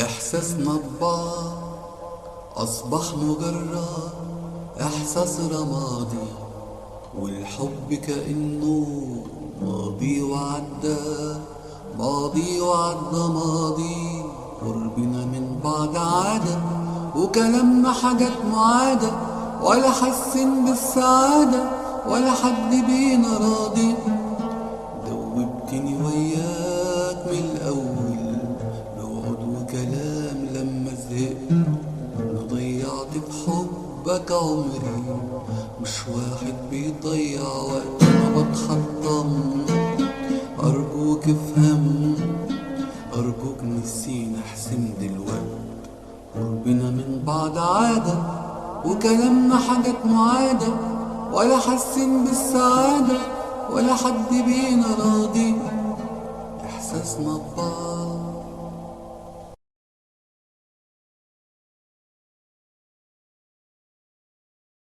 إحساسنا ببعض أصبح مجرد إحساس رمادي، والحب كأنه ماضي وعدى، ماضي وعدى ماضي. قربنا من بعض عادة، وكلامنا حاجات معادة، ولا حاسين بالسعادة، ولا حد بينا راضي. دوبتني وياك من الأول، نقعد وكلام لما زهقت. أنا ضيعت في حبك عمري، مش واحد بيضيع وقت. أنا بتحطم، أرجوك افهم، أرجوك نسينا احسن دلوقت. قربنا من بعض عادة، وكلامنا حاجات معادة، ولا حاسين بالسعادة، ولا حد بينا راضي. إحساسنا ببعض